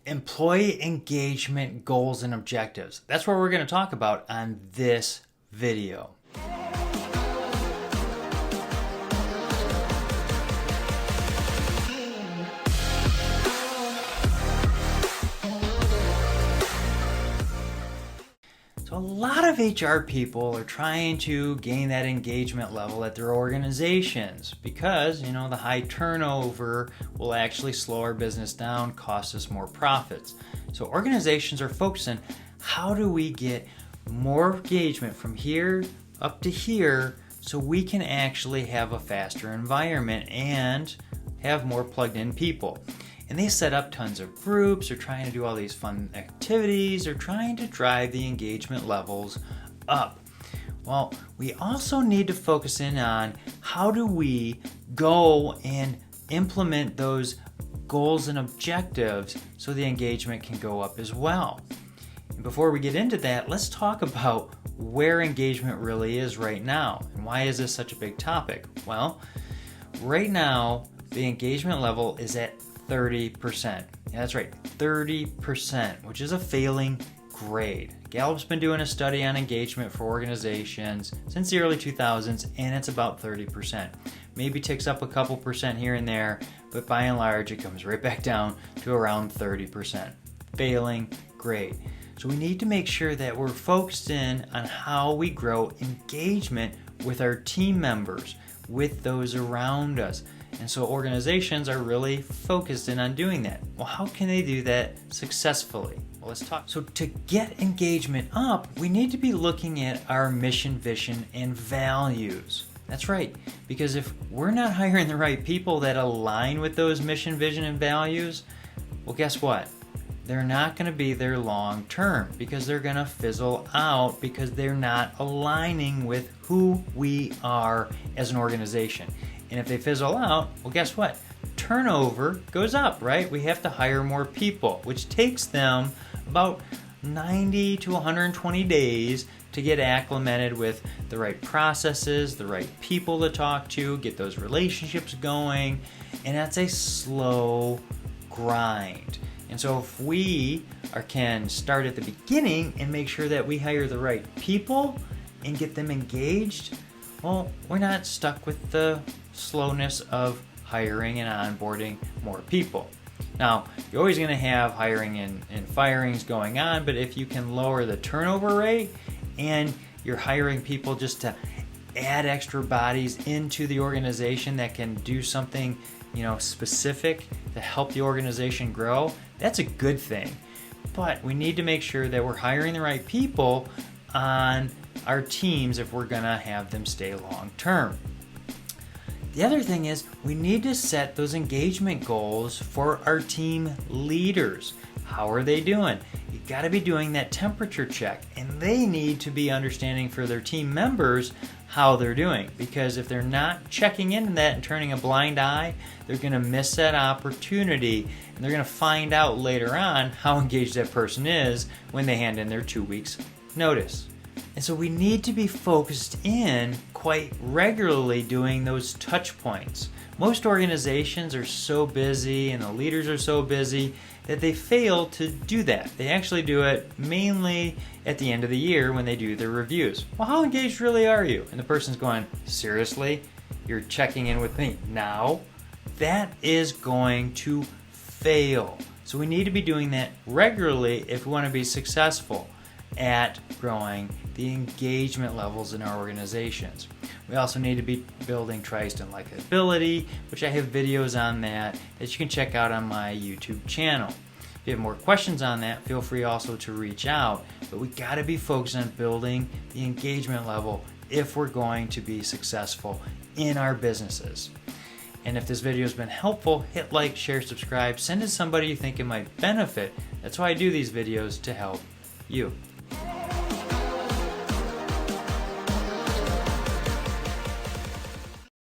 employee engagement goals and objectives. That's what we're going to talk about on this video. So a lot of HR people are trying to gain that engagement level at their organizations because, the high turnover will actually slow our business down, cost us more profits. So organizations are focusing, how do we get more engagement from here up to here so we can actually have a faster environment and have more plugged in people. And they set up tons of groups, they're trying to do all these fun activities, they're trying to drive the engagement levels up. Well, we also need to focus in on how do we go and implement those goals and objectives so the engagement can go up as well. And before we get into that, let's talk about where engagement really is right now. And why is this such a big topic? Well, right now, the engagement level is at 30%. Yeah, that's right, 30%, which is a failing grade. Gallup's been doing a study on engagement for organizations since the early 2000s, and it's about 30%. Maybe ticks up a couple percent here and there, but by and large, it comes right back down to around 30%. Failing grade. So we need to make sure that we're focused in on how we grow engagement with our team members, with those around us. And so organizations are really focused in on doing that. Well, how can they do that successfully? Well, let's talk. So to get engagement up, we need to be looking at our mission, vision, and values. That's right, because if we're not hiring the right people that align with those mission, vision, and values, well, guess what? They're not going to be there long term because they're going to fizzle out because they're not aligning with who we are as an organization. And if they fizzle out, well, guess what? Turnover goes up, right? We have to hire more people, which takes them about 90 to 120 days to get acclimated with the right processes, the right people to talk to, get those relationships going. And that's a slow grind. And so if we can start at the beginning and make sure that we hire the right people and get them engaged, well, we're not stuck with the slowness of hiring and onboarding more people. Now, you're always going to have hiring and firings going on, but if you can lower the turnover rate and you're hiring people just to add extra bodies into the organization that can do something, specific to help the organization grow, that's a good thing. But we need to make sure that we're hiring the right people on our teams if we're going to have them stay long term. The other thing is we need to set those engagement goals for our team leaders. How are they doing? You got to be doing that temperature check, and they need to be understanding for their team members how they're doing, because if they're not checking into that and turning a blind eye, they're going to miss that opportunity, and they're going to find out later on how engaged that person is when they hand in their 2 weeks notice. And so we need to be focused in quite regularly doing those touch points. Most organizations are so busy and the leaders are so busy that they fail to do that. They actually do it mainly at the end of the year when they do their reviews. Well, how engaged really are you? And the person's going, seriously? You're checking in with me now? That is going to fail. So we need to be doing that regularly if we want to be successful at growing the engagement levels in our organizations. We also need to be building trust and likability, which I have videos on that you can check out on my YouTube channel. If you have more questions on that, feel free also to reach out. But we got to be focused on building the engagement level if we're going to be successful in our businesses. And if this video has been helpful, hit like, share, subscribe, send it to somebody you think it might benefit. That's why I do these videos, to help you.